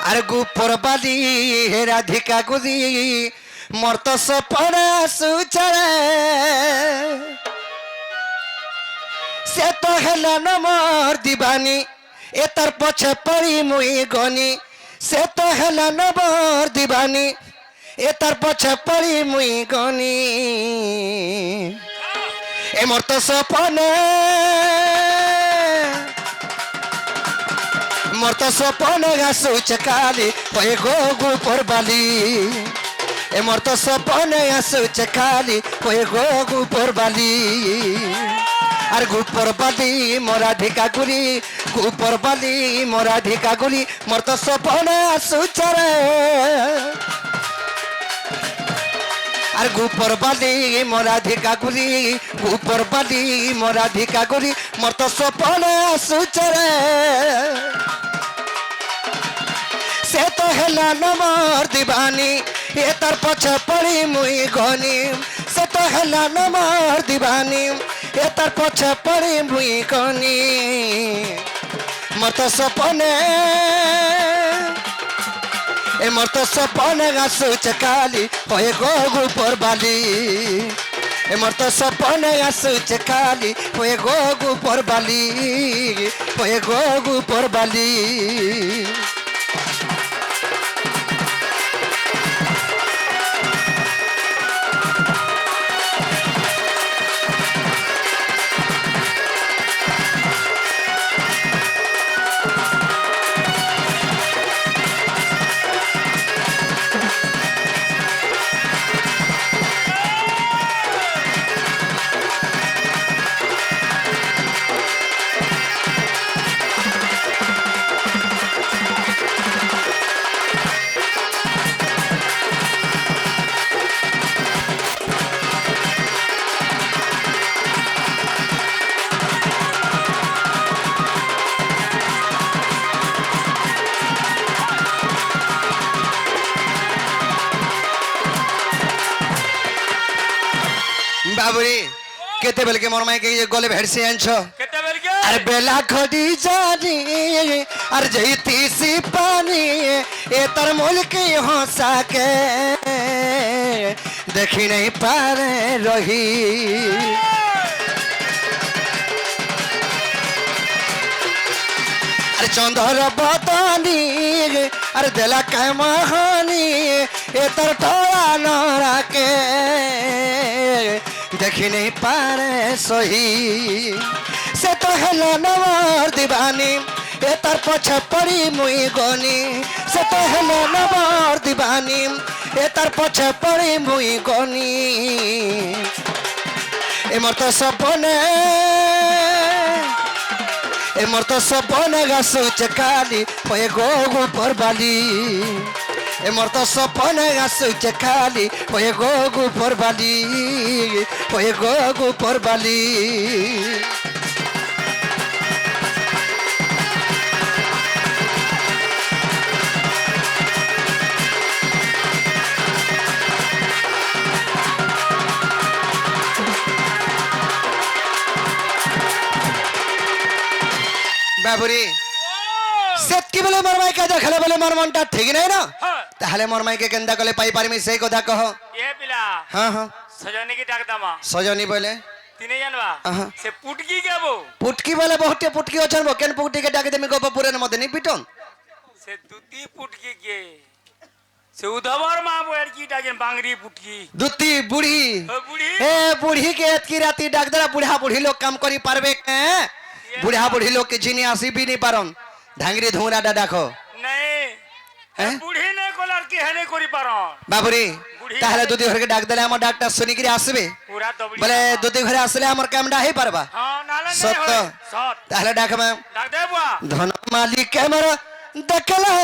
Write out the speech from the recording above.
আর গুপর বালি হে রাধিকা গুলি মোর তো সপনে সুচরে সে তো হেলা ন মোর দিবানী এ তার পছে পড়ি মুই গনি সে তো হেলা ন মোর দিবানী এ তার পছে পড়ি মুই গনি এ মোর তো সপনে মোর তো সপনে আসুছে কালি হয়ে গো গুপর বালি এ মোর তো সপনে আসুছে কালি হয়ে গো গুপর বালি আর গুপর বালি মোরা ঢিকা গুলি গুপর বালি মোরা ঢিকা গুলি মোর তো সপনে আসুছে রে আর গুপর বালি মোরা ঢিকা গুলি গুপর বালি মোরা ঢিকা গুলি মোর তো সপনে আসুছে রে সে তো হেলা ন মোর দিবানী এ তার পছে পড়ি মুই গনি সে তো হেলা ন মোর দিবানী এ তার পছে পড়ি মুই গনি মোর তো সপনে এ মোর তো সপনে আসুছে কালি হয়ে গো গুপর বালি এ মোর তো সপনে আসুছে কালি হয়ে গো গুপর বালি হয়ে গো গুপর বালি बाबुरी केते बेल के मोर माई के ये गोले भेड़ से आंछो केते बेल के अरे बेला खड़ी जानी अरे जईती सी पानी ए तर मुल के हंसा के देखी नहीं पारे रही अरे चंदर बदनी अरे देला काय महानी ए तर टोला नरा के देखी नहीं पारे सही से तो हेला न मोर दिवानी ए तार पछे पड़ी मुई गनी से तो हेला न मोर दिवानी ए तार पछे पड़ी मुई गनी ए मोर तो सपने ए मोर तो सपने गासुचे काली होए गो गुपर बाली ए मोर तो सपने गासुचे काली होए गो गुपर बाली होए गो गुपर बाली बाबुरी सेतकी बोले मोर माई का देखले बोले मोर मनटा ठीक नहीं ना ताहले मोर माई के केंदा कले पाई पारमी से कथा कह ये पिला हां हां सजनी की डाक दामा सजनी बोले तिने जानवा से पुटकी केबो पुटकी बोले बहुते पुटकी अछन केन पुटकी के डाके देमी गोप पुरे न मते नहीं पिटन से दुती पुटकी के से उधवर मां बोर की डाके बांगरी पुटकी दुती बुढ़ी बुढ़ी ए बुढ़ी के एतकी राती डाक दरा बुढ़ा बुढ़ी लोग काम करी पारबे के बुढ़ा बुढ़ी लोग के जिनी आसी भी नहीं पारन धांगरी धुरा डा डाको नहीं बुढ़ी ने को लड़की है नहीं करी पारन बाबुरी ताहले दुदी घर के डाक देले हमर डाक्टर सुनी के आसबे पूरा दबली बोले दुदी घर आसले हमर कामडा हे पारबा हां नाले नहीं सत हो सत ताहले डाक में डाक दे बुआ धन मालिक के हमर देखला